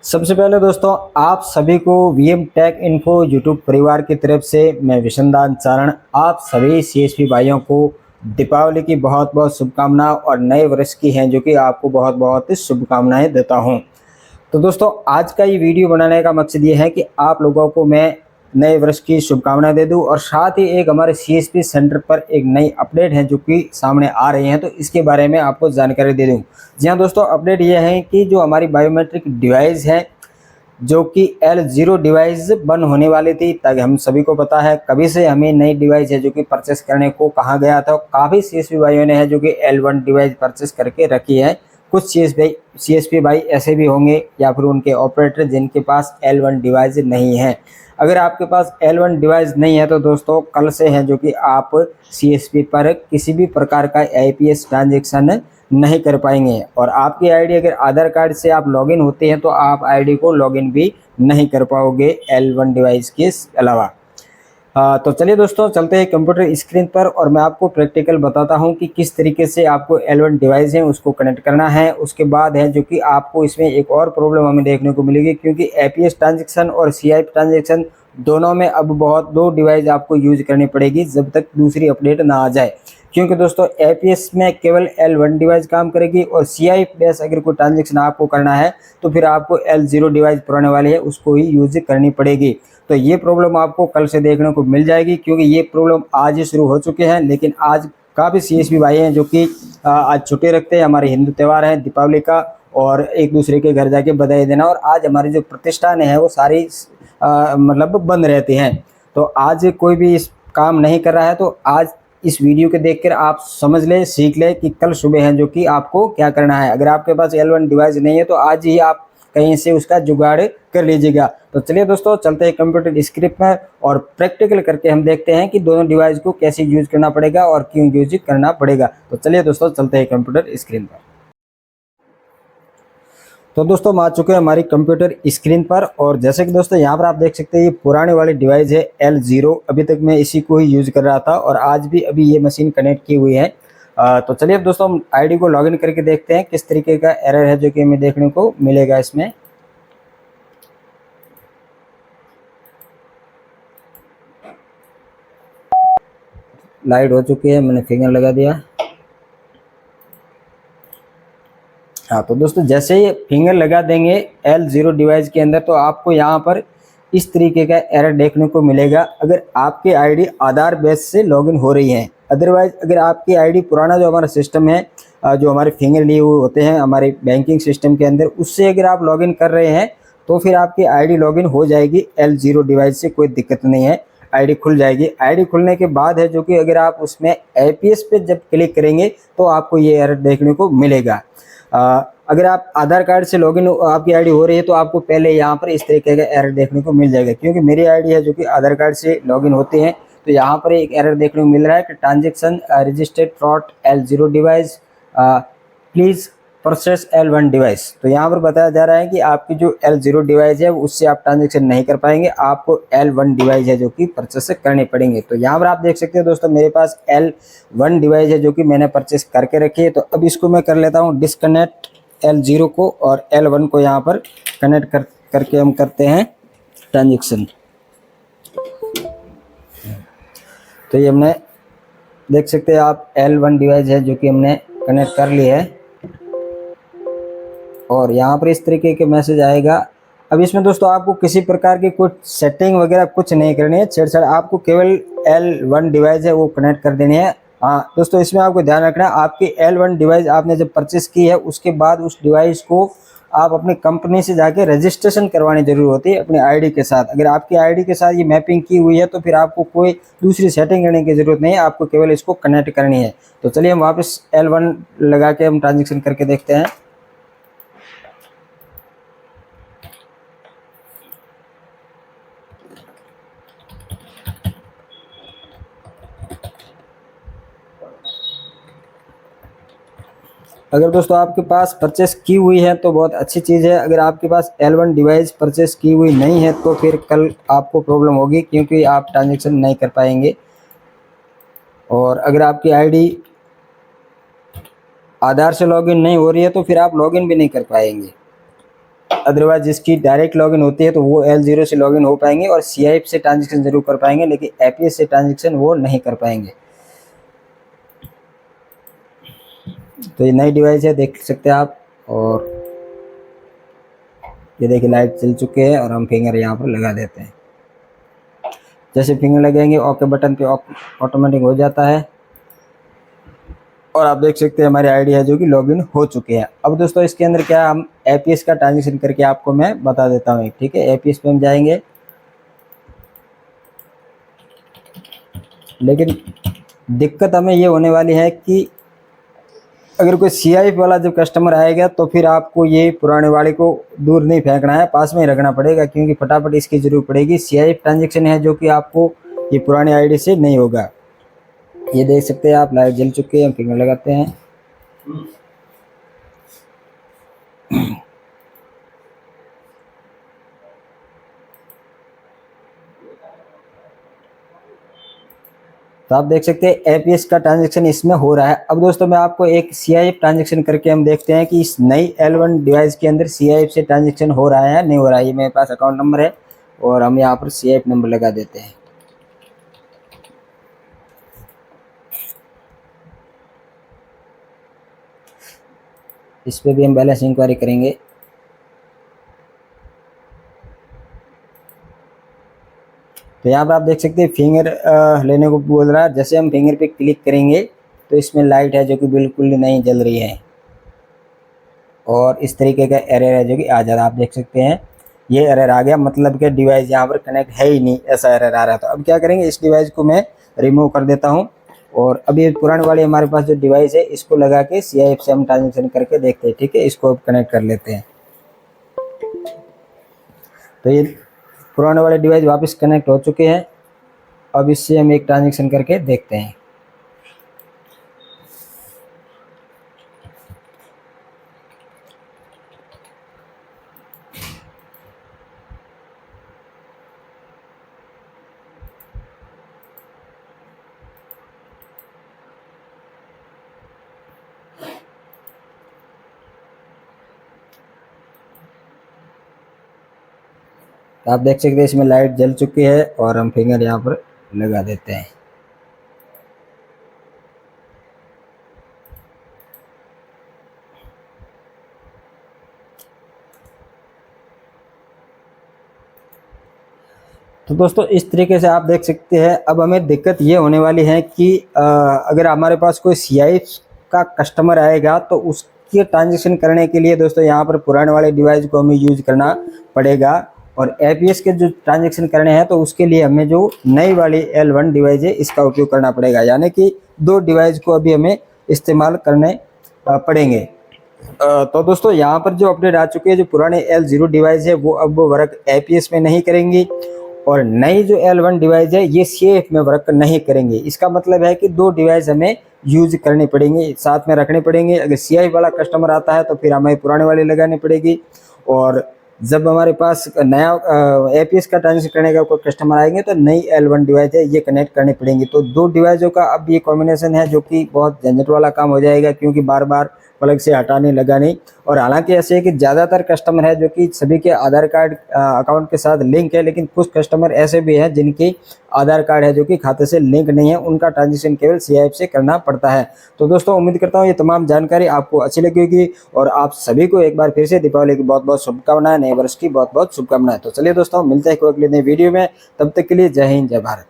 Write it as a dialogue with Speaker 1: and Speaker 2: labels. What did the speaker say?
Speaker 1: सबसे पहले दोस्तों आप सभी को वीएम टेक इन्फो यूट्यूब परिवार की तरफ से मैं विशनदान चारण आप सभी सीएसपी भाइयों को दीपावली की बहुत बहुत शुभकामनाएं और नए वर्ष की हैं जो कि आपको बहुत बहुत शुभकामनाएं देता हूं। तो दोस्तों आज का ये वीडियो बनाने का मकसद ये है कि आप लोगों को मैं नए वर्ष की शुभकामनाएं दे दूं और साथ ही एक हमारे सीएसपी सेंटर पर एक नई अपडेट है जो कि सामने आ रही है, तो इसके बारे में आपको जानकारी दे दूं। जी हाँ दोस्तों, अपडेट ये है कि जो हमारी बायोमेट्रिक डिवाइस है जो कि L0 डिवाइस बंद होने वाली थी, ताकि हम सभी को पता है कभी से हमें नई डिवाइस है जो कि परचेस करने को कहा गया था। काफ़ी सीएसपी भाइयों ने है जो कि L1 डिवाइस परचेस करके रखी है। कुछ सीएसपी भाई ऐसे भी होंगे या फिर उनके ऑपरेटर जिनके पास L1 डिवाइस नहीं है। अगर आपके पास L1 डिवाइस नहीं है तो दोस्तों कल से है जो कि आप सीएसपी पर किसी भी प्रकार का आईपीएस ट्रांजैक्शन नहीं कर पाएंगे और आपकी आईडी अगर आधार कार्ड से आप लॉगिन होते हैं तो आप आईडी को लॉगिन भी नहीं कर पाओगे L1 डिवाइस के अलावा। तो चलिए दोस्तों चलते हैं कंप्यूटर स्क्रीन पर और मैं आपको प्रैक्टिकल बताता हूं कि किस तरीके से आपको L1 डिवाइस है उसको कनेक्ट करना है। उसके बाद है जो कि आपको इसमें एक और प्रॉब्लम हमें देखने को मिलेगी, क्योंकि एपीएस ट्रांजैक्शन और सीआईपी ट्रांजैक्शन दोनों में अब दो डिवाइस आपको यूज करनी पड़ेगी जब तक दूसरी अपडेट ना आ जाए। क्योंकि दोस्तों एपीएस में केवल L1 डिवाइस काम करेगी और सीआईपी बेस अगर कोई ट्रांजैक्शन आपको करना है तो फिर आपको L0 डिवाइस पुराने वाली है उसको ही यूज करनी पड़ेगी। तो ये प्रॉब्लम आपको कल से देखने को मिल जाएगी, क्योंकि ये प्रॉब्लम आज ही शुरू हो चुके हैं। लेकिन आज काफ़ी सीएसपी भाई हैं जो कि आज छुट्टी रखते हैं, हमारे हिंदू त्यौहार है दीपावली का, और एक दूसरे के घर जाके बधाई देना, और आज हमारी जो प्रतिष्ठान है वो सारी मतलब बंद रहती हैं। तो आज कोई भी इस काम नहीं कर रहा है, तो आज इस वीडियो के देखकर आप समझ ले सीख ले कि कल सुबह है जो कि आपको क्या करना है। अगर आपके पास L1 डिवाइस नहीं है तो आज ही आप कहीं से उसका जुगाड़ कर लीजिएगा। तो चलिए दोस्तों चलते हैं कंप्यूटर स्क्रिप्ट में और प्रैक्टिकल करके हम देखते हैं कि दोनों डिवाइस को कैसे यूज करना पड़ेगा और क्यों यूज करना पड़ेगा। तो चलिए दोस्तों चलते हैं कंप्यूटर स्क्रीन पर। तो दोस्तों हम आ चुके हैं हमारी कंप्यूटर स्क्रीन पर और जैसे कि दोस्तों यहाँ पर आप देख सकते हैं ये पुराने वाली डिवाइस है L0। अभी तक मैं इसी को ही यूज कर रहा था और आज भी अभी ये मशीन कनेक्ट की हुई है। तो चलिए अब दोस्तों हम आईडी को लॉगिन करके देखते हैं किस तरीके का एरर है जो कि हमें देखने को मिलेगा। इसमें लाइट हो चुकी है, मैंने फिंगर लगा दिया। हाँ तो दोस्तों जैसे ही फिंगर लगा देंगे L0 डिवाइस के अंदर तो आपको यहाँ पर इस तरीके का एरर देखने को मिलेगा अगर आपकी आईडी आधार बेस से लॉगिन हो रही है। अदरवाइज अगर आपकी आईडी पुराना जो हमारा सिस्टम है जो हमारे फिंगर लिए हुए होते हैं हमारे बैंकिंग सिस्टम के अंदर, उससे अगर आप लॉगिन कर रहे हैं तो फिर आपकी आईडी लॉगिन हो जाएगी L0 डिवाइस से, कोई दिक्कत नहीं है, आईडी खुल जाएगी। आईडी खुलने के बाद है जो कि अगर आप उसमें आईपीएस पे जब क्लिक करेंगे तो आपको ये एरर देखने को मिलेगा। अगर आप आधार कार्ड से लॉगिन आपकी आईडी हो रही है तो आपको पहले यहाँ पर इस तरीके का एरर देखने को मिल जाएगा। क्योंकि मेरी आईडी है जो कि आधार कार्ड से लॉगिन होती है तो यहाँ पर एक एरर देखने को मिल रहा है कि transaction registered fraud L0 device please process L1 device. तो यहाँ पर बताया जा रहा है कि आपकी जो L0 डिवाइस है उससे आप ट्रांजैक्शन नहीं कर पाएंगे, आपको L1 डिवाइस है जो कि परचेस करनी पड़ेंगे। तो यहाँ पर आप देख सकते हैं दोस्तों मेरे पास L1 डिवाइस है जो कि मैंने परचेस करके रखी है। तो अब इसको मैं कर लेता हूँ डिस्कनेक्ट L0 को और L1 को यहाँ पर कनेक्ट करके हम करते हैं ट्रांजेक्शन। तो ये हमने देख सकते हैं आप L1 डिवाइस है जो कि हमने कनेक्ट कर ली है और यहाँ पर इस तरीके के मैसेज आएगा। अब इसमें दोस्तों आपको किसी प्रकार की कुछ सेटिंग वगैरह कुछ नहीं करनी है, छेड़छाड़, आपको केवल L1 डिवाइस है वो कनेक्ट कर देनी है। हाँ दोस्तों इसमें आपको ध्यान रखना है आपकी L1 डिवाइस आपने जब परचेस की है उसके बाद उस डिवाइस को आप अपनी कंपनी से जाके रजिस्ट्रेशन करवानी जरूरी होती है अपनी आईडी के साथ। अगर आपकी आईडी के साथ ये मैपिंग की हुई है तो फिर आपको कोई दूसरी सेटिंग करने की ज़रूरत नहीं है, आपको केवल इसको कनेक्ट करनी है। तो चलिए हम वापस L1 लगा के हम ट्रांजेक्शन करके देखते हैं। अगर दोस्तों आपके पास परचेस की हुई है तो बहुत अच्छी चीज़ है, अगर आपके पास L1 डिवाइस परचेस की हुई नहीं है तो फिर कल आपको प्रॉब्लम होगी क्योंकि आप ट्रांजैक्शन नहीं कर पाएंगे। और अगर आपकी आईडी आधार से लॉगिन नहीं हो रही है तो फिर आप लॉगिन भी नहीं कर पाएंगे। अदरवाइज जिसकी डायरेक्ट लॉगिन होती है तो वो L0 से लॉगिन हो पाएंगे और CIF से ट्रांजेक्शन जरूर कर पाएंगे, लेकिन APS से ट्रांजेक्शन वो नहीं कर पाएंगे। तो ये नई डिवाइस है, देख सकते हैं आप। और ये देखिए लाइट चल चुके हैं और हम फिंगर यहाँ पर लगा देते हैं। जैसे फिंगर लगेंगे ओके बटन पे ऑटोमेटिक हो जाता है और आप देख सकते हैं हमारी आईडी है जो कि लॉगिन हो चुके हैं। अब दोस्तों इसके अंदर क्या हम APS का ट्रांजेक्शन करके आपको मैं बता देता हूँ, ठीक है। APS पे हम जाएंगे, लेकिन दिक्कत हमें ये होने वाली है कि अगर कोई CIF वाला जब कस्टमर आएगा तो फिर आपको ये पुराने वाले को दूर नहीं फेंकना है, पास में ही रखना पड़ेगा, क्योंकि फटाफट इसकी जरूरत पड़ेगी। CIF ट्रांजेक्शन है जो कि आपको ये पुरानी आईडी से नहीं होगा। ये देख सकते हैं आप, लाइट जल चुकी है, हम फिंगर लगाते हैं। तो आप देख सकते हैं APS का ट्रांजेक्शन इसमें हो रहा है। अब दोस्तों मैं आपको एक CIF ट्रांजेक्शन करके हम देखते हैं कि इस नई L1 डिवाइस के अंदर CIF से ट्रांजेक्शन हो रहा है नहीं हो रहा है। ये मेरे पास अकाउंट नंबर है और हम यहाँ पर CIF नंबर लगा देते हैं। इस पे भी हम बैलेंस इंक्वायरी करेंगे। तो यहाँ पर आप देख सकते हैं फिंगर लेने को बोल रहा है। जैसे हम फिंगर पे क्लिक करेंगे तो इसमें लाइट है जो कि बिल्कुल नहीं जल रही है और इस तरीके का एरर है जो कि आ जा रहा है। आप देख सकते हैं ये एरर आ गया, मतलब कि डिवाइस यहाँ पर कनेक्ट है ही नहीं, ऐसा एरर आ रहा है। तो अब क्या करेंगे, इस डिवाइस को मैं रिमूव कर देता हूँ और अभी पुराने वाली हमारे पास जो डिवाइस है इसको लगा के CIF से हम ट्रांजेक्शन करके देखते हैं, ठीक है। इसको अब कनेक्ट कर लेते हैं। तो ये पुराने वाले डिवाइस वापस कनेक्ट हो चुके हैं। अब इससे हम एक ट्रांजेक्शन करके देखते हैं। तो आप देख सकते हैं इसमें लाइट जल चुकी है और हम फिंगर यहाँ पर लगा देते हैं। तो दोस्तों इस तरीके से आप देख सकते हैं। अब हमें दिक्कत ये होने वाली है कि अगर हमारे पास कोई CIF का कस्टमर आएगा तो उसके ट्रांजेक्शन करने के लिए दोस्तों यहाँ पर पुराने वाले डिवाइस को हमें यूज करना पड़ेगा और APS के जो ट्रांजेक्शन करने हैं तो उसके लिए हमें जो नई वाली L1 डिवाइस है इसका उपयोग करना पड़ेगा, यानी कि 2 डिवाइस को अभी हमें इस्तेमाल करने पड़ेंगे। तो दोस्तों यहाँ पर जो अपडेट आ चुकी है, जो पुराने L0 डिवाइस है वो अब वर्क APS में नहीं करेंगी और नई जो L1 डिवाइस है ये CIF में वर्क नहीं करेंगे। इसका मतलब है कि 2 डिवाइस हमें यूज करनी पड़ेंगी, साथ में रखने पड़ेंगे। अगर CIF वाला कस्टमर आता है तो फिर हमें पुराने वाले लगानी पड़ेगी और जब हमारे पास नया APS का ट्रांजेक्शन करने का कोई कस्टमर आएंगे तो नई L1 डिवाइस है ये कनेक्ट करनी पड़ेंगी। तो 2 डिवाइसों का अब ये कॉम्बिनेशन है जो कि बहुत झंझट वाला काम हो जाएगा, क्योंकि बार बार प्लग से हटाने लगा नहीं। और हालांकि ऐसे है कि ज़्यादातर कस्टमर है जो कि सभी के आधार कार्ड अकाउंट के साथ लिंक है, लेकिन कुछ कस्टमर ऐसे भी हैं जिनके आधार कार्ड है जो कि खाते से लिंक नहीं है, उनका ट्रांजेक्शन केवल CIF से करना पड़ता है। तो दोस्तों उम्मीद करता हूँ ये तमाम जानकारी आपको अच्छी लगी होगी और आप सभी को एक बार फिर से दीपावली की बहुत बहुत शुभकामनाएं, नए वर्ष की बहुत बहुत शुभकामनाएं। तो चलिए दोस्तों मिलते हैं कोई अगले नई वीडियो में, तब तक के लिए जय हिंद जय भारत।